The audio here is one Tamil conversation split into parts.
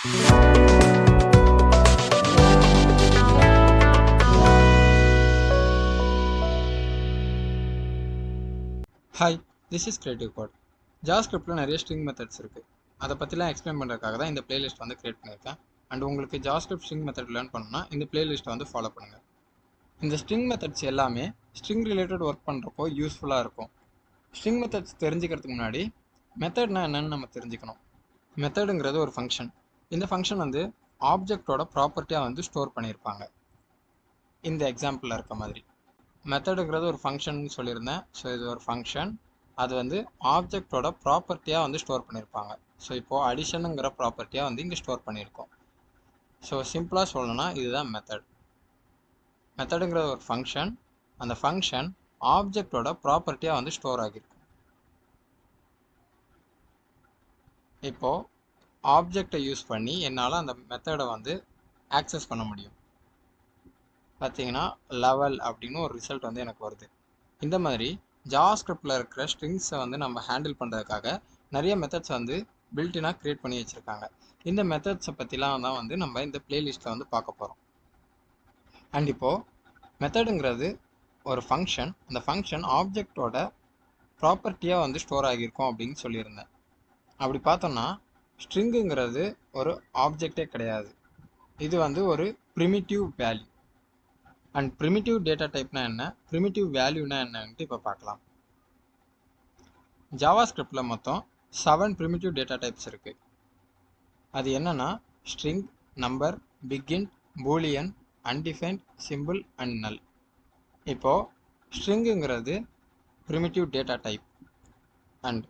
Hi, this is Creative Code. JavaScriptல நிறைய string methods இருக்கு. அதை பற்றிலாம் எக்ஸ்பிளைன் பண்ணுறதுக்காக தான் இந்த பிளேலிஸ்ட் வந்து கிரியேட் பண்ணியிருக்கேன். அண்ட் உங்களுக்கு JavaScript string method லேர்ன் பண்ணணும்னா இந்த பிளேலிஸ்ட்டை வந்து ஃபாலோ பண்ணுங்கள். இந்த string methods எல்லாமே string ரிலேட்டட் ஒர்க் பண்ணுறப்போ யூஸ்ஃபுல்லாக இருக்கும். string methods தெரிஞ்சுக்கிறதுக்கு முன்னாடி மெத்தட்னா என்னன்னு நம்ம தெரிஞ்சுக்கணும். மெத்தடுங்கிறது ஒரு ஃபங்க்ஷன். இந்த ஃபங்க்ஷன் வந்து ஆப்ஜெக்டோட ப்ராப்பர்ட்டியாக வந்து ஸ்டோர் பண்ணியிருப்பாங்க. இந்த எக்ஸாம்பிளில் இருக்க மாதிரி மெத்தடுங்கிறது ஒரு ஃபங்க்ஷன் சொல்லியிருந்தேன். ஸோ இது ஒரு ஃபங்க்ஷன், அது வந்து ஆப்ஜெக்டோட ப்ராப்பர்ட்டியாக வந்து ஸ்டோர் பண்ணியிருப்பாங்க. ஸோ இப்போது அடிஷனுங்கிற ப்ராப்பர்ட்டியாக வந்து இங்கே ஸ்டோர் பண்ணியிருக்கோம். ஸோ சிம்பிளாக சொல்லணும்னா இதுதான் மெத்தட். மெத்தடுங்கிறது ஒரு ஃபங்க்ஷன், அந்த ஃபங்க்ஷன் ஆப்ஜெக்டோட ப்ராப்பர்ட்டியாக வந்து ஸ்டோர் ஆகியிருக்கும். இப்போது ஆப்ஜெக்டை யூஸ் பண்ணி என்னால் அந்த மெத்தடை வந்து ஆக்சஸ் பண்ண முடியும். பார்த்தீங்கன்னா லெவல் அப்படின்னு ஒரு ரிசல்ட் வந்து எனக்கு வருது. இந்த மாதிரி ஜாவாஸ்கிரிப்டில் இருக்கிற ஸ்ட்ரிங்ஸை வந்து நம்ம ஹேண்டில் பண்ணுறதுக்காக நிறைய மெத்தட்ஸ் வந்து பில்டினாக க்ரியேட் பண்ணி வச்சுருக்காங்க. இந்த மெத்தட்ஸை பற்றிலாம் தான் வந்து நம்ம இந்த பிளேலிஸ்ட்டில் வந்து பார்க்க போகிறோம். அண்ட் இப்போது மெத்தடுங்கிறது ஒரு ஃபங்க்ஷன், அந்த ஃபங்க்ஷன் ஆப்ஜெக்டோட ப்ராப்பர்ட்டியாக வந்து ஸ்டோர் ஆகியிருக்கும் அப்படின்னு சொல்லியிருந்தேன். அப்படி பார்த்தோம்னா ஸ்ட்ரிங்குங்கிறது ஒரு ஆப்ஜெக்டே கிடையாது, இது வந்து ஒரு primitive value. And primitive data டைப்னா என்ன, ப்ரிமிட்டிவ் வேல்யூனா என்னன்ட்டு இப்போ பார்க்கலாம். ஜாவாஸ்கிரிப்டில் மொத்தம் 7 ப்ரிமிட்டிவ் டேட்டா டைப்ஸ் இருக்குது. அது என்னன்னா string, number, bigint, boolean, undefined, simple and null. இப்போது ஸ்ட்ரிங்குங்கிறது ப்ரிமிட்டிவ் டேட்டா டைப். அண்ட்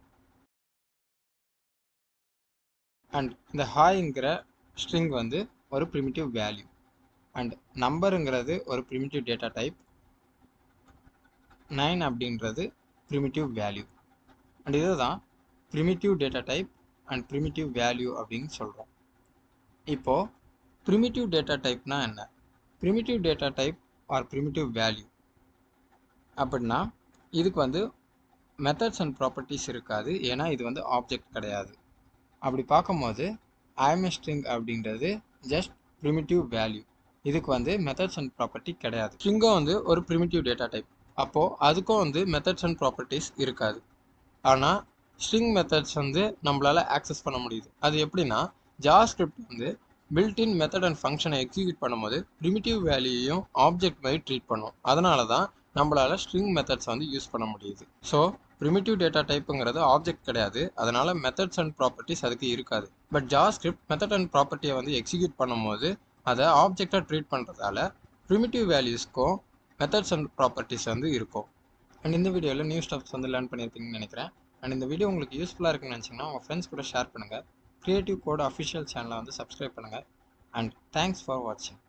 இந்த ஹாய்ங்கிற ஸ்ட்ரிங் வந்து ஒரு ப்ரிமிட்டிவ் வேல்யூ. அண்ட் நம்பருங்கிறது ஒரு ப்ரிமிட்டிவ் டேட்டா டைப். 9 அப்படின்றது ப்ரிமிட்டிவ் வேல்யூ. அண்ட் இது தான் primitive data type and primitive value அப்படின்னு சொல்கிறோம். இப்போது ப்ரிமிட்டிவ் டேட்டா டைப்னா என்ன, primitive data type or primitive value அப்படின்னா இதுக்கு வந்து மெத்தட்ஸ் அண்ட் ப்ராப்பர்ட்டிஸ் இருக்காது, ஏன்னா இது வந்து ஆப்ஜெக்ட் கிடையாது. அப்படி பார்க்கும்போது ஸ்ட்ரிங் அப்படின்றது ஜஸ்ட் ப்ரிமிட்டிவ் வேல்யூ, இதுக்கு வந்து மெத்தட்ஸ் அண்ட் ப்ராப்பர்ட்டி கிடையாது. ஸ்ட்ரிங்கும் வந்து ஒரு ப்ரிமிட்டிவ் டேட்டா டைப், அப்போது அதுக்கும் வந்து மெத்தட்ஸ் அண்ட் ப்ராப்பர்ட்டிஸ் இருக்காது. ஆனால் ஸ்ட்ரிங் மெத்தட்ஸ் வந்து நம்மளால் ஆக்சஸ் பண்ண முடியுது. அது எப்படின்னா ஜாவாஸ்கிரிப்ட் வந்து பில்டின் மெத்தட் அண்ட் ஃபங்க்ஷனை எக்ஸிக்யூட் பண்ணும்போது ப்ரிமிட்டிவ் வேல்யூயையும் ஆப்ஜெக்ட் மாதிரி ட்ரீட் பண்ணும். அதனால தான் நம்மளால் ஸ்ட்ரிங் மெத்தட்ஸ் வந்து யூஸ் பண்ண முடியுது. ஸோ ப்ரிமிட்டிவ் டேட்டா டைப்புங்கிறது ஆப்ஜெக்ட் கிடையாது, அதனால் மெத்தட்ஸ் அண்ட் ப்ராப்பர்ட்டிஸ் அதுக்கு இருக்காது. பட் ஜாவாஸ்கிரிப்ட் மெத்தட் அண்ட் ப்ராப்பர்ட்டியை வந்து எக்ஸிக்யூட் பண்ணும்போது அதை ஆப்ஜெக்டாக ட்ரீட் பண்ணுறதால ப்ரிமிட்டிவ் வேல்யூஸ்க்கும் மெத்தட்ஸ் அண்ட் ப்ராப்பர்ட்டிஸ் வந்து இருக்கும். அண்ட் இந்த வீடியோவில் நியூ ஸ்டெப்ஸ் வந்து லேர்ன் பண்ணியிருப்பீங்கன்னு நினைக்கிறேன். அண்ட் இந்த வீடியோ உங்களுக்கு யூஸ்ஃபுல்லாக இருக்குன்னு நினச்சிங்கன்னா உங்கள் ஃப்ரெண்ட்ஸ் கூட ஷேர் பண்ணுங்கள். கிரியேட்டிவ் கோட் அஃபிஷியல் சேனலை வந்து சப்ஸ்கிரைப் பண்ணுங்கள். அண்ட் தேங்க்ஸ் ஃபார் வாட்சிங்.